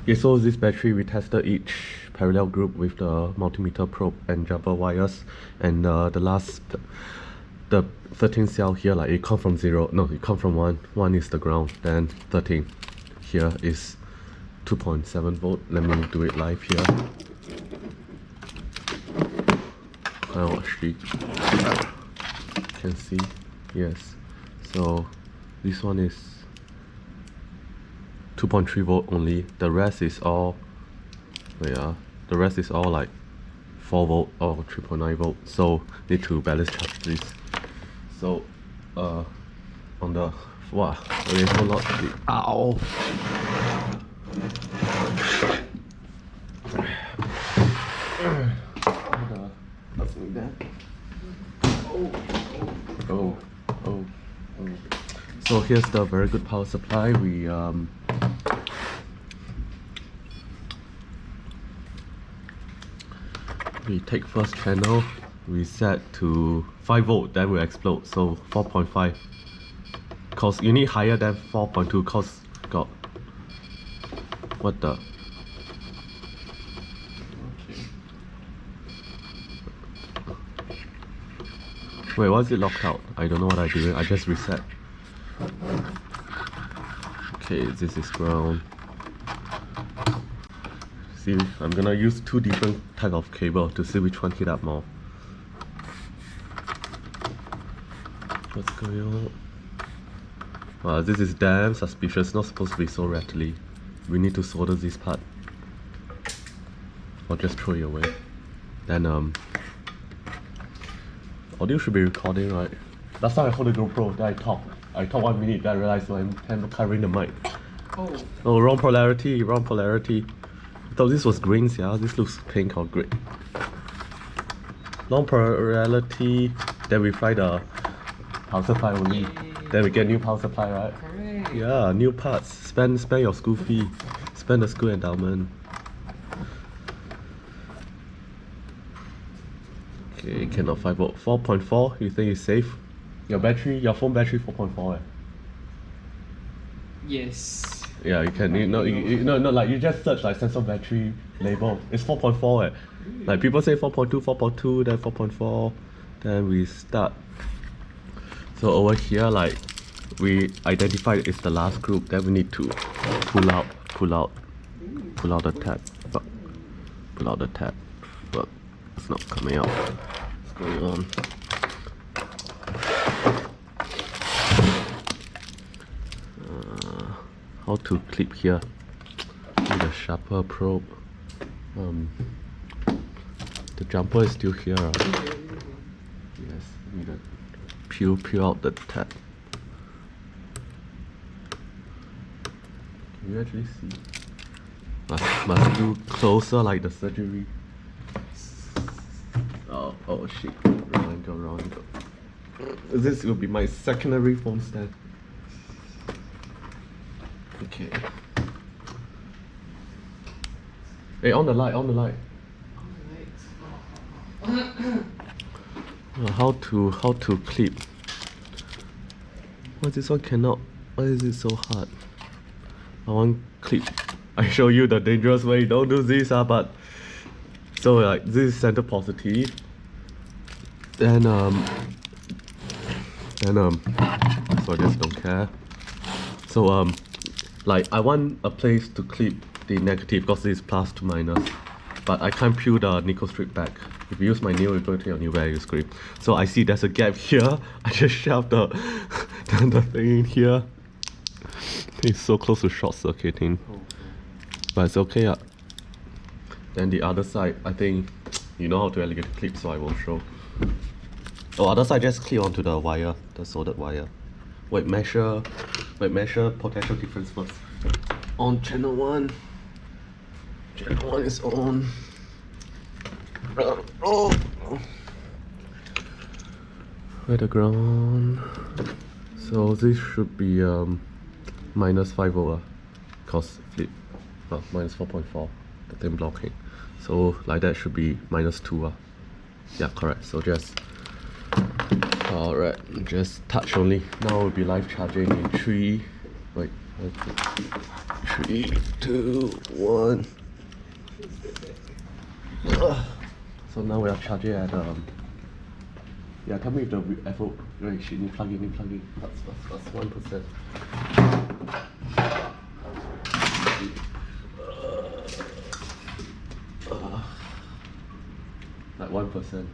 Okay, so this battery, we tested each parallel group with the multimeter probe and jumper wires, and the 13 cell here, like it come from 0, no, it come from 1, 1 is the ground, then 13 here is 2.7 volt. Let me do it live here. Oh, actually, you can see, yes, so this one is 2.3 volt only, the rest is all, the rest is all like 4 volt or 3.9 volt, so need to balance charge this. So on the, wow, okay, so lot, ow, oh, oh, oh. So here's the very good power supply. We take first channel, we set to 5 volt, then we explode, so 4.5. Cause you need higher than 4.2, cause got, what the? Wait, why is it locked out? I don't know what I'm doing, I just reset. Okay, this is ground. See, I'm gonna use 2 different type of cable to see which one heat up more. What's going on? Wow, this is damn suspicious, not supposed to be so rattly. We need to solder this part. Or just throw it away. Then audio should be recording, right? Last time I hold the GoPro, then I talk 1 minute, then I realized I'm covering the mic. Oh, wrong polarity, wrong polarity. I thought this was green, yeah. This looks pink or green. Wrong polarity. Then we fry the power supply only. Then we get new power supply, right? Correct. Yeah, new parts. Spend your school fee. Spend the school endowment. Okay, cannot 5 volt. 4.4. You think it's safe? Your phone battery 4.4. Yes. Yeah, you can. Like you just search like Samsung battery label. It's 4.4. Like people say 4.2, 4.2, then 4.4. Then we start. So over here, like we identified it's the last group. Then we need to pull out the tab. Pull out the tab. But it's not coming out. What's going on? How to clip here? Need a sharper probe. The jumper is still here. Yes, need to peel out the tab. Can you actually see? Must do closer like the surgery. Oh shit! Wrong angle. This will be my secondary phone stand. Okay. Hey, on the light. How to clip? Why this one cannot? Why is it so hard? I want clip. I show you the dangerous way. Don't do this, but so like this is center positive. Then so I just don't care. So like I want a place to clip the negative because this is plus to minus, but I can't peel the nickel strip back. If you use my nail, it's going to your new value script. So I see there's a gap here. I just shoved the thing in here. It's so close to short circuiting, but it's okay. Then the other side, I think you know how to alligator clip, so I will show. Oh, other side just clip onto the wire, the soldered wire. Wait, measure potential difference first. On channel 1. Channel 1 is on. Oh! Where the ground? So this should be minus 5 volt, cause flip. Minus 4.4. The thing blocking. So like that should be minus 2. Yeah, correct. So just alright, just touch only. Now we'll be live charging in 3. Wait, 3, 2, 1. So now we are charging at yeah, tell me if the effort right shit need plugging. That's 1%. Like 1%.